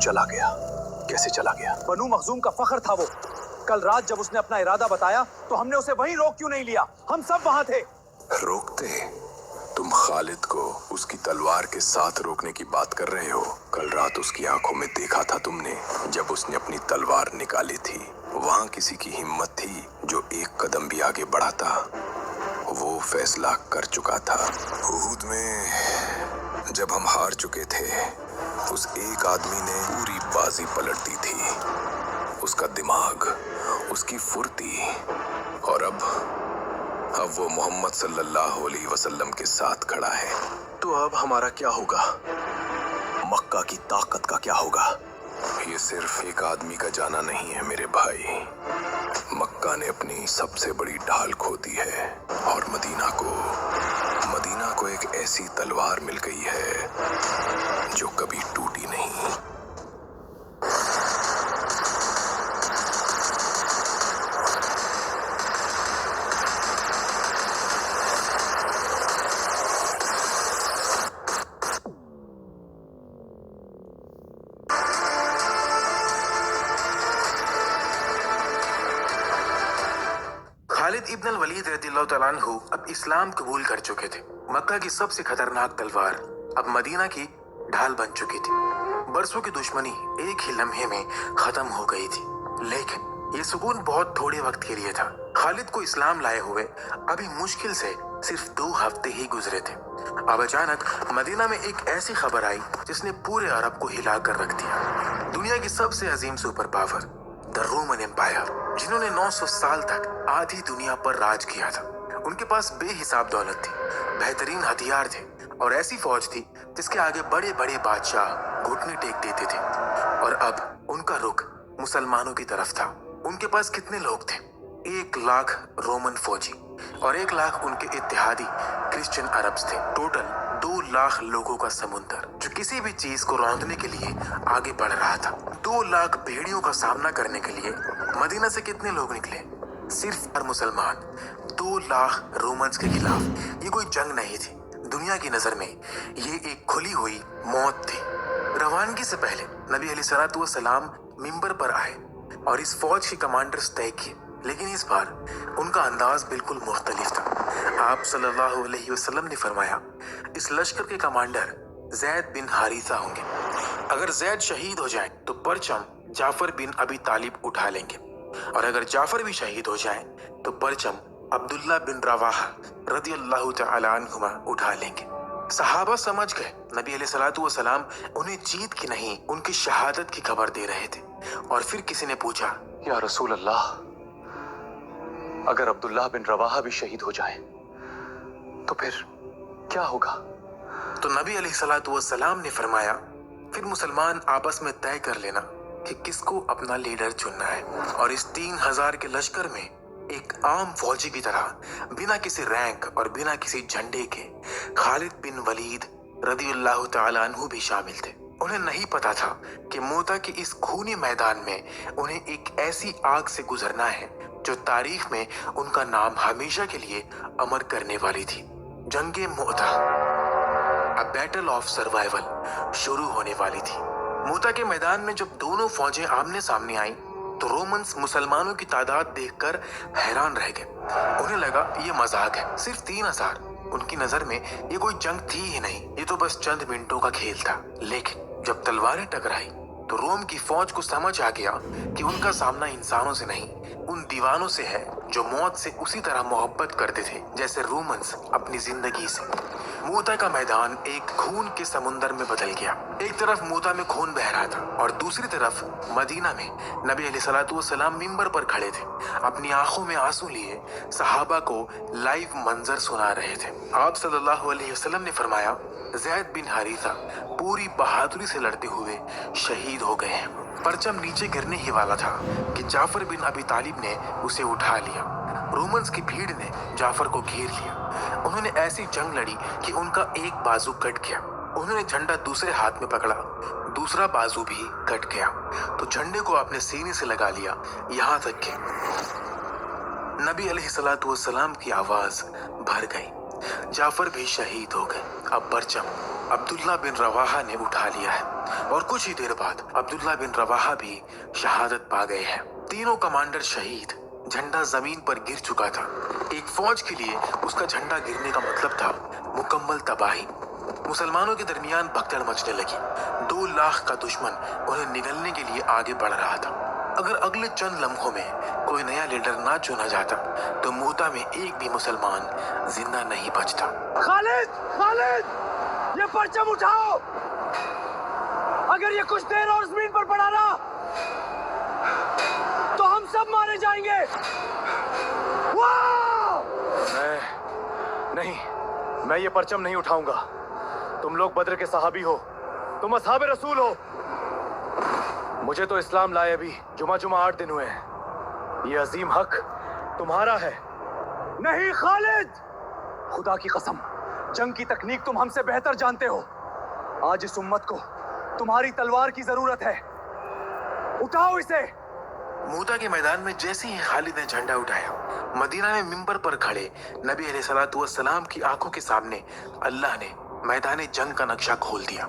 चला गया। कैसे चला गया? बनु मखजूम का फख्र था वो। कल रात जब उसने अपना इरादा बताया तो हमने उसे वहीं रोक क्यों नहीं लिया? हम सब वहां थे। रोकते? तुम खालिद को उसकी तलवार के साथ रोकने की बात कर रहे हो? कल रात उसकी आंखों में देखा था तुमने जब उसने अपनी तलवार निकाली थी। वहां किसी की हिम्मत थी जो एक कदम भी आगे बढ़ाता? वो फैसला कर चुका था। उहुद में जब हम हार चुके थे, उस एक आदमी ने पूरी बाजी पलट दी थी। उसका दिमाग, उसकी फुर्ती, और अब वो मोहम्मद सल्लल्लाहु अलैहि वसल्लम के साथ खड़ा है। तो अब हमारा क्या होगा? मक्का की ताकत का क्या होगा? ये सिर्फ एक आदमी का जाना नहीं है मेरे भाई। मक्का ने अपनी सबसे बड़ी ढाल खो दी है और मदीना को एक ऐसी तलवार मिल गई है जो कभी टूटी नहीं। खालिद इब्न अल वलीद रज़ियल्लाहु तआला अन्हु अब इस्लाम कबूल कर चुके थे। मक्का की सबसे खतरनाक तलवार अब मदीना की ढाल बन चुकी थी। बरसों की दुश्मनी एक ही लम्हे में खत्म हो गई थी। लेकिन ये सुकून बहुत थोड़े वक्त के लिए था। खालिद को इस्लाम लाए हुए अभी मुश्किल से सिर्फ 2 हफ्ते ही गुजरे थे। अब अचानक मदीना में एक ऐसी खबर आई जिसने पूरे अरब को हिला कर रख दिया। दुनिया की सबसे अजीम super power the Roman empire, जिन्होंने 900 साल तक आधी दुनिया पर राज किया था। उनके पास बेहिसाब दौलत थी, बेहतरीन हथियार थे और ऐसी फौज थी जिसके आगे बड़े बड़े बादशाह घुटने टेक देते थे। और अब उनका रुख मुसलमानों की तरफ था। उनके पास कितने लोग थे? 1 लाख रोमन फौजी और 1 लाख उनके इत्तेहादी क्रिश्चियन अरब्स थे। टोटल 2 लाख लोगों का समुंदर जो किसी भी चीज को रौंदने के लिए आगे बढ़ रहा था। 2 लाख भेड़ियों का सामना करने के लिए मदीना से कितने लोग निकले? सिर्फ और मुसलमान 2 लाख रोमन्स के खिलाफ। ये कोई जंग नहीं थी, दुनिया की नजर में ये एक खुली हुई मौत थी। रवानगी से पहले नबी अलैहिस्सलातु वस्सलाम मिंबर पर आए और इस फौज के कमांडर्स तय किए, लेकिन इस बार उनका अंदाज बिल्कुल मुख्तलिफ था। आप सल्लल्लाहु अलैहि वसल्लम ने फरमाया, इस लश्कर के कमांडर ज़ैद बिन हारिसा होंगे। अगर ज़ैद शहीद हो जाए तो परचम जाफर बिन अबी तालिब उठा लेंगे, और अगर जाफर भी शहीद हो जाए तो परचम अब्दुल्ला बिन रवाहा रदियल्लाहु तआला अन्हुमा उठा लेंगे। सहाबा समझ गए नबी अलैहिस्सलातु वस्सलाम उन्हें जीत की नहीं, उनकी शहादत की खबर दे रहे थे। और फिर किसी ने पूछा, या रसूल अल्लाह, अगर अब्दुल्लाह बिन रवाहा भी शहीद हो जाए तो फिर क्या होगा? तो नबी अलैहिस्सलातु वस्सलाम ने फरमाया, फिर मुसलमान आपस में तय कर लेना कि किसको अपना लीडर चुनना है। और इस 3000 के लश्कर में एक आम फौजी की तरह बिना किसी रैंक और बिना किसी झंडे के खालिद बिन वलीद रदियल्लाहु तआला अन्हु भी शामिल थे। उन्हें नहीं पता था कि मोता के इस खूनी मैदान में उन्हें एक ऐसी आग से गुजरना है जो तारीख में उनका नाम हमेशा के लिए अमर करने वाली थी। जंगे मोता, अ बैटल ऑफ सर्वाइवल शुरू होने वाली थी। मोता के मैदान में जब दोनों फौजें आमने सामने आईं, तो रोमन्स मुसलमानों की तादाद देखकर हैरान रह गए। उन्हें लगा ये मजाक है, सिर्फ 3000। उनकी नजर में ये कोई जंग थी ही नहीं, ये तो बस चंद मिनटों का खेल था। लेकिन जब तलवारें टकराई तो रोम की फौज को समझ आ गया कि उनका सामना इंसानों से नहीं, उन दीवानों से है जो मौत से उसी तरह मोहब्बत करते थे जैसे रोमन्स अपनी जिंदगी से। मोता का मैदान एक खून के समुंदर में बदल गया। एक तरफ मोता में खून बह रहा था और दूसरी तरफ मदीना में नबी अलैहिस्सलातु वस्सलाम मिंबर पर खड़े थे, अपनी आंखों में आंसू लिए सहाबा को लाइव मंजर सुना रहे थे। आप सल्लल्लाहु अलैहि वसल्लम ने फरमाया, ज़ैद बिन हारिसा पूरी बहादुरी से लड़ते हुए शहीद हो गए हैं। परचम नीचे गिरने ही वाला था कि जाफर बिन अबी तालिब ने उसे उठा लिया। रोमन्स की भीड़ ने जाफर को घेर लिया। उन्होंने ऐसी जंग लड़ी कि उनका एक बाजू कट गया। उन्होंने झंडा दूसरे हाथ में पकड़ा, दूसरा बाजू भी कट गया, तो झंडे को अपने सीने से लगा लिया, यहाँ तक कि नबी अलैहिस्सलातु वस्सलाम की आवाज भर गई, जाफर भी शहीद हो गए। अब परचम अब्दुल्ला बिन रवाहा ने उठा लिया है और कुछ ही देर बाद अब्दुल्ला बिन रवाहा भी शहादत पा गए हैं। तीनों कमांडर शहीद। झंडा जमीन पर गिर चुका था। एक फौज के लिए उसका झंडा गिरने का मतलब था मुकम्मल तबाही। मुसलमानों के दरमियान भगदड़ मचने लगी। 2 लाख का दुश्मन उन्हें निगलने के लिए आगे बढ़ रहा था। अगर अगले चंद लम्हों में कोई नया लीडर ना चुना जाता तो मूता में एक भी मुसलमान जिंदा नहीं बचता। खालिद, खालिद, ये परचम उठाओ। अगर ये कुछ देर और जमीन पर पड़ा ना तो हम सब मारे जाएंगे। मैं ये परचम नहीं उठाऊंगा। तुम लोग बद्र के सहाबी हो, तुम असहाबे रसूल हो। मुझे तो इस्लाम लाए अभी जुमा 8 दिन हुए हैं। ये अजीम हक तुम्हारा है। नहीं खालिद, खुदा की कसम, जंग की तकनीक तुम हमसे बेहतर जानते हो। आज इस उम्मत को तुम्हारी तलवार की जरूरत है। उठाओ इसे। मूता के मैदान में जैसे ही खालिद ने झंडा उठाया, मदीना में मिंबर पर खड़े नबी अलैहिस्सलाम की आंखों के सामने अल्लाह ने मैदान जंग का नक्शा खोल दिया।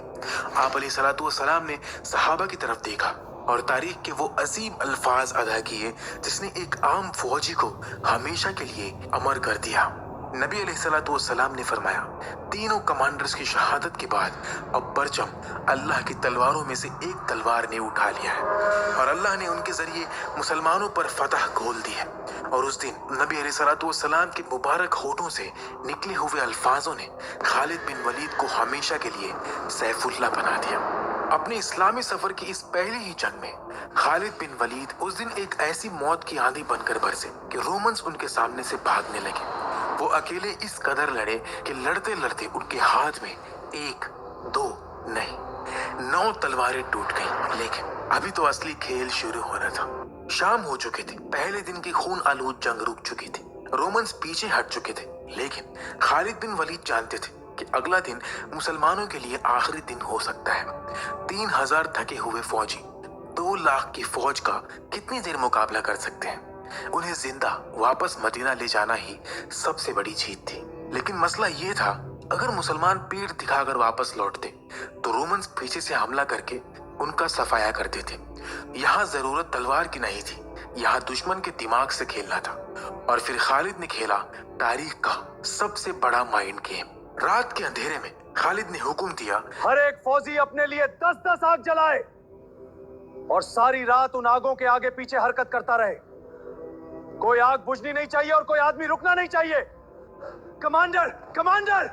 आप अलैहिस्सलाम ने सहाबा की तरफ देखा और तारीख के वो अजीम अल्फाज अदा किए जिसने एक आम फौजी को हमेशा के लिए अमर कर दिया। नबी अलैहिस्सलाम ने फरमाया, तीनों कमांडर्स की शहादत के बाद अब परचम अल्लाह की तलवारों में से एक तलवार ने उठा लिया है और अल्लाह ने उनके जरिए मुसलमानों पर फतह खोल दी है। और उस दिन नबी अलैहिस्सलाम के मुबारक होठों से निकले हुए अल्फाजों ने खालिद बिन वलीद को हमेशा के लिए सैफुल्लाह बना दिया। अपने इस्लामी सफर की इस पहली ही जंग में खालिद बिन वलीद उस दिन एक ऐसी मौत की आंधी बनकर बरसे कि रोमन्स उनके सामने से भागने लगे। वो अकेले इस कदर लड़े कि लड़ते लड़ते उनके हाथ में 1, 2 नहीं 9 तलवारें टूट गईं। लेकिन अभी तो असली खेल शुरू होना था। शाम हो चुके थे। पहले दिन की खून आलूद जंग रुक चुकी थी। रोमन्स पीछे हट चुके थे। लेकिन खालिद बिन वलीद जानते थे कि अगला दिन मुसलमानों के लिए आखिरी दिन हो सकता है। 3000 थके हुए फौजी 2 लाख की फौज का कितनी देर मुकाबला कर सकते हैं। उन्हें जिंदा वापस मदीना ले जाना ही सबसे बड़ी जीत थी। लेकिन मसला ये था, अगर मुसलमान पीठ दिखाकर वापस लौटते तो रोमन्स पीछे से हमला करके उनका सफाया करते थे। यहाँ जरूरत तलवार की नहीं थी, यहाँ दुश्मन के दिमाग से खेलना था। और फिर खालिद ने खेला तारीख का सबसे बड़ा माइंड गेम। रात के अंधेरे में खालिद ने हुक्म दिया, हर एक फौजी अपने लिए 10-10 आग जलाए और सारी रात उन आगों के आगे पीछे हरकत करता रहे। कोई आग बुझनी नहीं चाहिए और कोई आदमी रुकना नहीं चाहिए। कमांडर, कमांडर,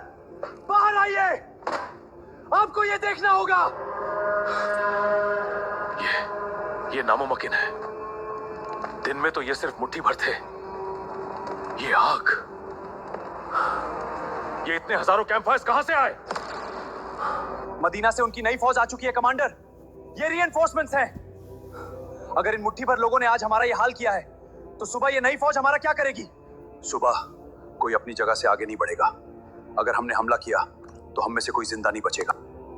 बाहर आइए, आपको ये देखना होगा। ये नामुमकिन है। दिन में तो ये सिर्फ मुट्ठी भर थे। ये आग, ये इतने हजारों कैंप फायर्स कहां से आए? मदीना से उनकी नई फौज आ चुकी है कमांडर। ये रीएनफोर्समेंट्स हैं। अगर इन मुट्ठी भर लोगों ने आज हमारा ये हाल किया है तो सुबह ये नई फौज हमारा क्या करेगी? सुबह कोई अपनी जगह से आगे नहीं बढ़ेगा। अगर हमने हमला किया तो हम में से कोई जिंदा नहीं बचेगा।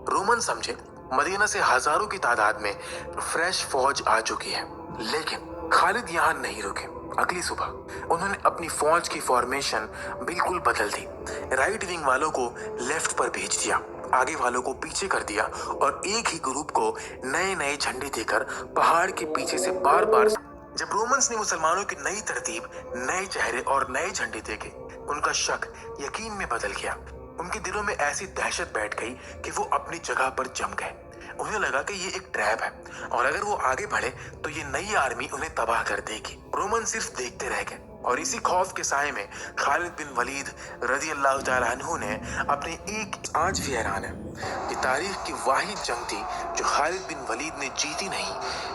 रोमन समझे मदीना से हजारों की तादाद में फ्रेश फौज आ चुकी है। लेकिन खालिद यहाँ नहीं रुके। अगली सुबह उन्होंने अपनी फौज की फॉर्मेशन बिल्कुल बदल दी। राइट विंग वालों को लेफ्ट पर भेज दिया, आगे वालों को पीछे कर दिया और एक ही ग्रुप को नए नए झंडे देकर पहाड़ के पीछे से बार बार। जब रोमन्स ने मुसलमानों की नई तरतीब, नए चेहरे और नए झंडे देखे, उनका शक यकीन में बदल गया। उनके दिलों में ऐसी दहशत बैठ गई कि वो अपनी जगह पर जम गए। उन्हें लगा कि ये एक ट्रैप है और अगर वो आगे बढ़े तो ये नई आर्मी उन्हें तबाह कर देगी। रोमन सिर्फ देखते रह गए और इसी खौफ के साए में खालिद बिन वलीद रजी अल्लाह तआला अन्हु ने अपने एक आज भी हैरान है। ये तारीख की वाहिद जंग थी जो खालिद बिन वलीद ने जीती नहीं,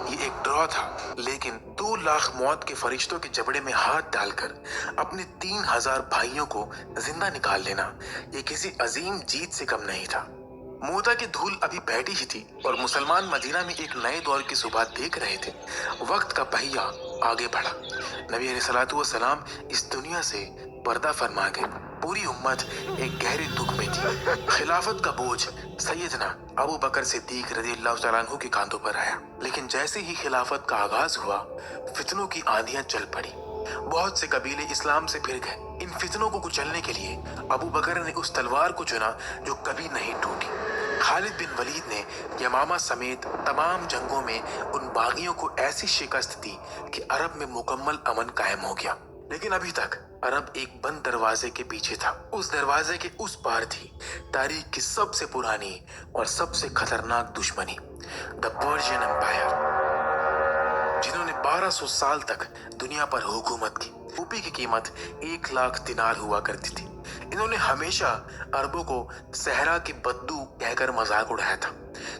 ये एक ड्रॉ था। लेकिन 2 लाख मौत के फरिश्तों के जबड़े में हाथ डालकर अपने 3000 भाइयों को जिंदा निकाल लेना ये किसी अजीम जीत से कम नहीं था। मूता की धूल अभी बैठी ही थी और मुसलमान मदीना में एक नए दौर की सुबह देख रहे थे। वक्त का पहिया आगे बढ़ा। नबी अलैहिस्सलाम इस दुनिया से पर्दा फरमा गए। पूरी उम्मत एक गहरे दुख में थी। खिलाफत का बोझ सैयदना अबू बकर सिद्दीक रज़ियल्लाहु तआला अन्हु के कांधों पर आया। लेकिन जैसे ही खिलाफत का आगाज हुआ, फितनों की आंधियां चल पड़ी। बहुत से कबीले इस्लाम से फिर गए। इन फितनों को कुचलने के लिए अबू बकर ने उस तलवार को चुना जो कभी नहीं टूटी। खालिद बिन वलीद ने यमामा समेत तमाम जंगों में उन बागियों को ऐसी शिकस्त दी कि अरब में मुकम्मल अमन कायम हो गया। लेकिन अभी तक अरब एक बंद दरवाजे के पीछे था। उस दरवाजे के उस पार थी तारीख की सबसे पुरानी और सबसे खतरनाक दुश्मनी, द पर्शियन एम्पायर, जिन्होंने 1200 साल तक दुनिया पर हुकूमत की। रूपी की कीमत 1 लाख दिनार हुआ करती थी। इन्होंने हमेशा अरबों को सहरा की बद्दू कहकर मजाक उड़ाया था।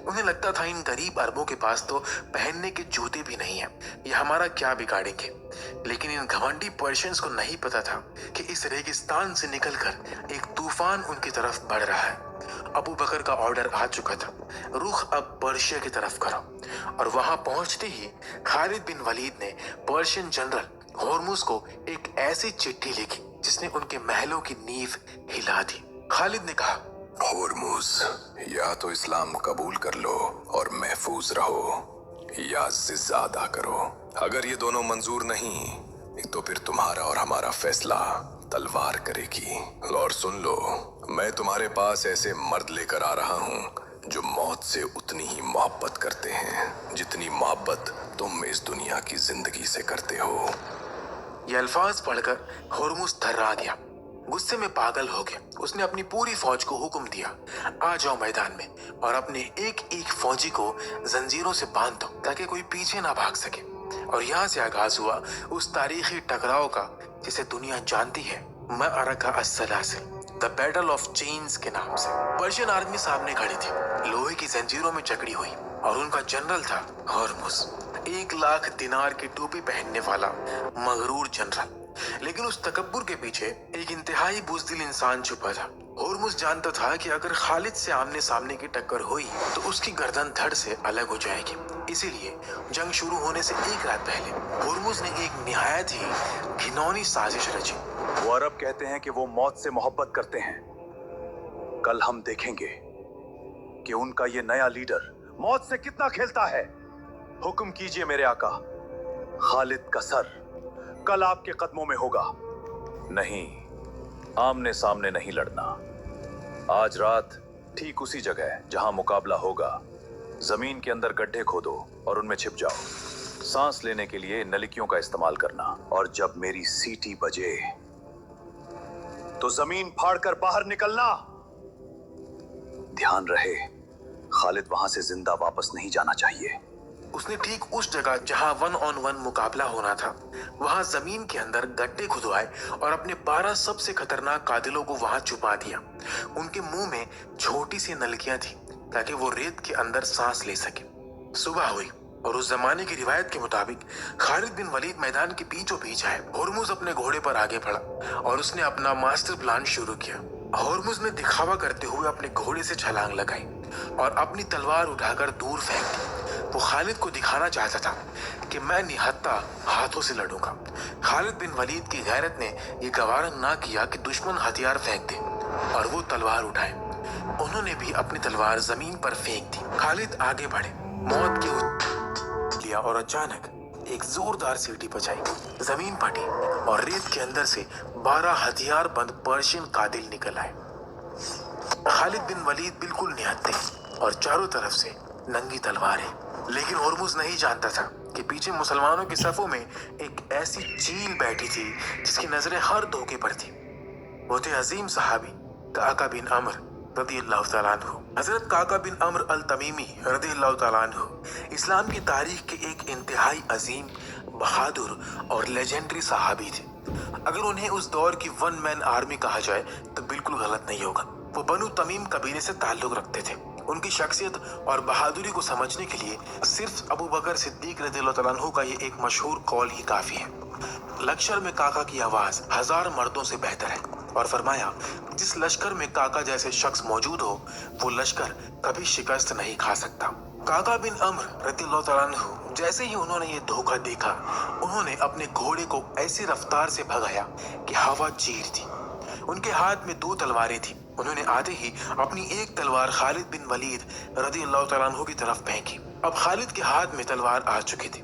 उन्हें लगता था इन गरीब अरबों के पास तो पहनने के जूते भी नहीं है, ये हमारा क्या बिगाड़ेंगे। लेकिन इन घमंडी पर्शियंस को नहीं पता था कि इस रेगिस्तान से निकलकर एक तूफान उनकी तरफ बढ़ रहा है। अबू बकर का ऑर्डर आ चुका था, रुख अब पर्शिया की तरफ करो। और वहां पहुंचते ही खालिद बिन वलीद ने पर्शियन जनरल होर्मुज को एक ऐसी चिट्ठी लिखी जिसने उनके महलों की नींव हिला दी। खालिद ने कहा, होर्मुज, या तो इस्लाम कबूल कर लो और महफूज रहो, या जिज़्ज़ा अदा करो। अगर ये दोनों मंजूर नहीं तो फिर तुम्हारा और हमारा फैसला तलवार करेगी। और सुन लो, मैं तुम्हारे पास ऐसे मर्द लेकर आ रहा हूँ जो मौत से उतनी ही मोहब्बत करते हैं जितनी मोहब्बत तुम इस दुनिया की जिंदगी से करते हो। ये अल्फाज पढ़कर होर्मुज थर्रा गया, गुस्से में पागल हो गया। उसने अपनी पूरी फौज को हुक्म दिया, आ जाओ मैदान में और अपने एक एक फौजी को जंजीरों से बांध दो ताकि कोई पीछे ना भाग सके। और यहाँ से आगाज हुआ उस तारीखी टकराव का जिसे दुनिया जानती है, मअरका अस्सलासिल, द बैटल ऑफ चेन्स के नाम से। पर्शियन आर्मी सामने खड़ी थी, लोहे की जंजीरों में जकड़ी हुई, और उनका जनरल था होर्मुज, 1 लाख दिनार की टोपी पहनने वाला मगरूर जनरल। लेकिन उस तकब्बुर के पीछे एक इंतहाई बुज़दिल इंसान छुपा था। होर्मुज जानता था कि अगर खालिद से आमने सामने की टक्कर हुई तो उसकी गर्दन धड़ से अलग हो जाएगी। इसीलिए जंग शुरू होने से 1 रात पहले होर्मुज ने एक निहायत ही घिनौनी साजिश रची। वो अरब कहते हैं कि वो मौत से मोहब्बत करते हैं। कल हम देखेंगे कि उनका ये नया लीडर मौत से कितना खेलता है। हुक्म कीजिए मेरे आका, खालिद का सर कल आपके कदमों में होगा। नहीं, आमने सामने नहीं लड़ना। आज रात ठीक उसी जगह जहां मुकाबला होगा, जमीन के अंदर गड्ढे खोदो और उनमें छिप जाओ। सांस लेने के लिए नलिकियों का इस्तेमाल करना, और जब मेरी सीटी बजे तो जमीन फाड़कर बाहर निकलना। ध्यान रहे, खालिद वहां से जिंदा वापस नहीं जाना चाहिए। उसने ठीक उस जगह जहां 1 on 1 मुकाबला होना था, वहां जमीन के अंदर गड्ढे खुदवाए और अपने 12 सबसे खतरनाक कातिलों को वहां छुपा दिया। उनके मुंह में छोटी सी नलकियां थी ताकि वो रेत के अंदर सांस ले सके। सुबह हुई और उस जमाने की रिवायत के मुताबिक खालिद बिन वलीद मैदान के बीचों बीच आए। होर्मुज अपने घोड़े पर आगे बढ़ा और उसने अपना मास्टर प्लान शुरू किया। होर्मुज ने दिखावा करते हुए अपने घोड़े से छलांग लगाई और अपनी तलवार उठाकर दूर फेंक दी। वो खालिद को दिखाना चाहता था कि मैं निहत्था हाथों से लड़ूंगा। खालिद बिन वलीद की गैरत ने यह गवारा ना किया कि दुश्मन हथियार फेंक दे और वो तलवार उठाए। उन्होंने भी अपनी तलवार जमीन पर फेंक दी। खालिद आगे बढ़े, मौत की लिया और अचानक एक जोरदार सीटी बजाई। जमीन फटी और रेत के अंदर से 12 हथियार बंद पर्शियन कातिल निकल आए। खालिद बिन वलीद बिल्कुल निहत्थे और चारों तरफ से नंगी तलवारें। लेकिन होर्मुज नहीं जानता था कि पीछे मुसलमानों की सफों में एक ऐसी चील बैठी थी जिसकी नजरें हर धोखे पर थी। वो थे अजीम सहाबी काका बिन अमर रदियल्लाहु तआला अन्हु। हजरत काका बिन अमर अल तमीमी रदियल्लाहु तआला अन्हु इस्लाम की तारीख के एक इंतहाई अजीम, बहादुर और लेजेंडरी सहाबी थे। अगर उन्हें उस दौर की 1 मैन आर्मी कहा जाए तो बिल्कुल गलत नहीं होगा। वो बनु तमीम कबीले से ताल्लुक रखते थे। उनकी शख्सियत और बहादुरी को समझने के लिए सिर्फ अबू बकर सिद्दीक रज़ियल्लाहु तआला अन्हु का ये एक मशहूर कौल ही काफी है। लश्कर में काका की आवाज 1000 मर्दों से बेहतर है, और फरमाया जिस लश्कर में काका जैसे शख्स मौजूद हो वो लश्कर कभी शिकस्त नहीं खा सकता। काका बिन अमर रज़ियल्लाहु तआला अन्हु जैसे ही उन्होंने ये धोखा देखा, उन्होंने अपने घोड़े को ऐसी रफ्तार से भगाया कि हवा चीर दी। उनके हाथ में 2 तलवारें थी। उन्होंने आते ही अपनी एक तलवार खालिद बिन वलीद रज़ियल्लाहु तआला अन्हु की तरफ फेंकी। अब खालिद के हाथ में तलवार आ चुकी थी।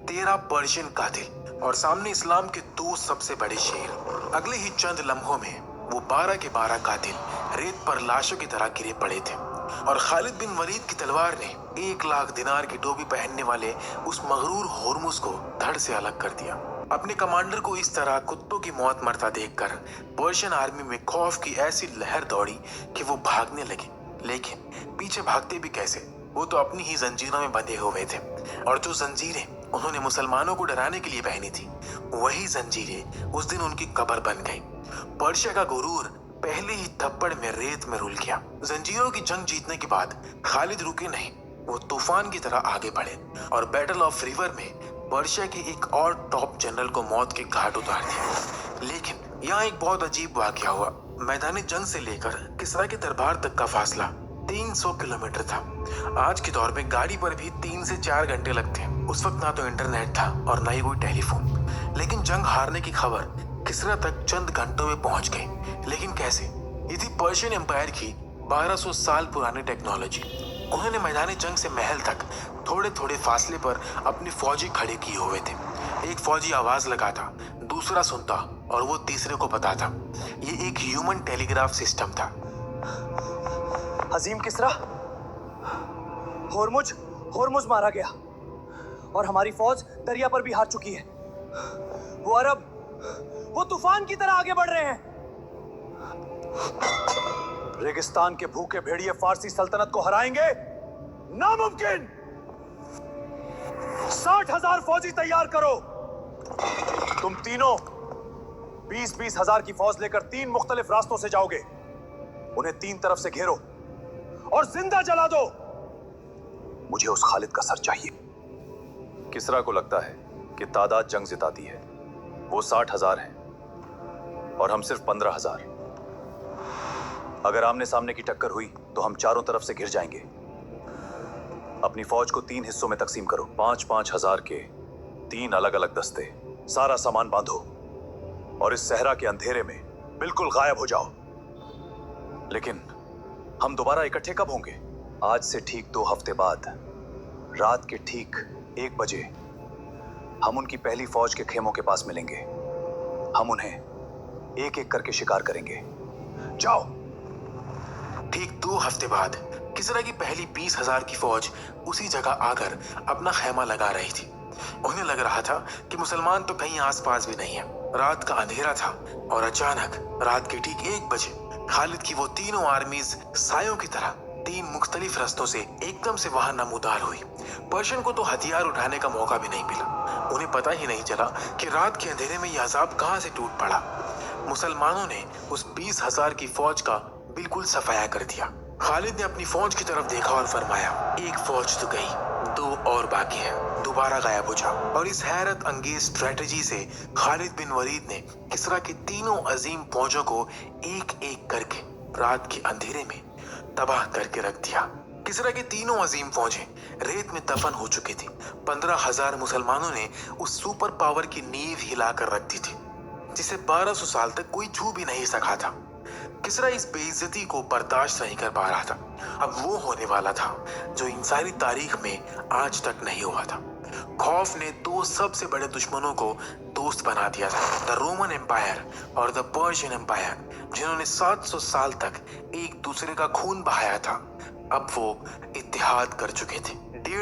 13 पर्शियन कातिल और सामने इस्लाम के दो सबसे बड़े शेर। अगले ही चंद लम्हों में वो 12 के 12 कातिल रेत पर लाशों की तरह गिरे पड़े थे और खालिद बिन वलीद की तलवार ने 1 लाख दिनार की टोपी पहनने वाले उस मगरूर होर्मुज को धड़ से अलग कर दिया। अपने कमांडर को इस तरह कुत्तों की मौत मरता देखकर पर्शियन आर्मी में खौफ की ऐसी लहर दौड़ी कि वो भागने लगे। लेकिन पीछे भागते भी कैसे, वो तो अपनी ही जंजीरों में बंधे हुए थे और जो जंजीरें उन्होंने मुसलमानों को डराने के लिए पहनी थी, वही जंजीरें उस दिन उनकी कब्र बन गई। पर्शिया का गुरूर पहले ही थप्पड़ में रेत में रुल गया। जंजीरों की जंग जीतने के बाद खालिद रुके नहीं, वो तूफान की तरह आगे बढ़े और बैटल ऑफ रिवर में पर्शिया के एक और टॉप जनरल को मौत के घाट उतार दिया। लेकिन यहाँ एक बहुत अजीब वाकया हुआ। मैदानी जंग से लेकर किसरा के दरबार तक का फासला 300 किलोमीटर था। आज के दौर में गाड़ी पर भी 3 से 4 घंटे लगते हैं। उस वक्त ना तो इंटरनेट था और ना ही कोई टेलीफोन। लेकिन जंग हारने की खबर किसरा तक चंद घंटों में पहुंच गई। लेकिन कैसे? ये थी पर्शियन एम्पायर की 1200 साल पुरानी टेक्नोलॉजी। उन्होंने मैदानी जंग से महल तक थोड़े थोड़े फासले पर अपनी फौजी खड़े किए हुए थे। एक फौजी आवाज लगाता, दूसरा सुनता और वो तीसरे को बताता। ये एक ह्यूमन टेलीग्राफ सिस्टम था। अजीम किसरा, होर्मुज मारा गया और हमारी फौज दरिया पर भी हार चुकी है। वो अरब वो तूफान की तरह आगे बढ़ रहे हैं। रेगिस्तान के भूखे भेड़िए फारसी सल्तनत को हराएंगे? नामुमकिन। 60,000 फौजी तैयार करो। तुम तीनों 20-20 हजार की फौज लेकर 3 मुख्तलिफ रास्तों से जाओगे। उन्हें 3 तरफ से घेरो और जिंदा जला दो। मुझे उस खालिद का सर चाहिए। किसरा को लगता है कि तादाद जंग जिताती है। वो 60,000 हैं और हम सिर्फ 15,000। अगर आमने सामने की टक्कर हुई तो हम चारों तरफ से घिर जाएंगे। अपनी फौज को 3 हिस्सों में तकसीम करो। 5-5 हजार के 3 अलग अलग दस्ते। सारा सामान बांधो और इस सहरा के अंधेरे में बिल्कुल गायब हो जाओ। लेकिन हम दोबारा इकट्ठे कब होंगे? आज से ठीक 2 हफ्ते बाद रात के ठीक 1 बजे हम उनकी पहली फौज के खेमों के पास मिलेंगे। हम उन्हें एक एक करके शिकार करेंगे। जाओ। ठीक 2 हफ्ते बाद किसरा की पहली 20,000 की फौज उसी जगह आकर अपना खेमा लगा रही थी। उन्हें लग रहा था कि मुसलमान तो कहीं आसपास भी नहीं है। रात का अंधेरा था और अचानक रात के ठीक 1 बजे खालिद की वो तीनों आर्मीज सायों की तरह 3 मुख्तलिफ रास्तों से एकदम से वहां नमूदार हुई। पर्शियन को तो हथियार उठाने का मौका भी नहीं मिला। उन्हें पता ही नहीं चला कि रात के अंधेरे में यह अजाब कहां से टूट पड़ा। मुसलमानों ने उस 20,000 की फौज का बिल्कुल सफाया कर दिया। खालिद ने अपनी फौज की तरफ देखा और फरमाया, 1 फौज तो गई, 2 और बाकी है, दोबारा गायब हो जाओ। और इस हैरत अंगेज स्ट्रेटजी से खालिद बिन वलीद ने किसरा की तीनों अजीम फौजों को एक एक करके रात के अंधेरे में तबाह करके रख दिया। किसरा की तीनों अजीम फौजें रेत में दफन हो चुकी थी। 15,000 मुसलमानों ने उस सुपर पावर की नींव हिलाकर रख दी थी, जिसे 1200 साल तक कोई छू भी नहीं सका था। किसरा इस बेइज्जती को बर्दाश्त नहीं कर पा रहा था। अब वो होने वाला था जो इंसानी तारीख में आज तक नहीं हुआ था। खौफ ने 2 सबसे बड़े दुश्मनों को दोस्त बना दिया था, द रोमन एम्पायर और द पर्शियन एम्पायर, जिन्होंने 700 साल तक एक दूसरे का खून बहाया था। अब वो इत्तेहाद कर चुके थे।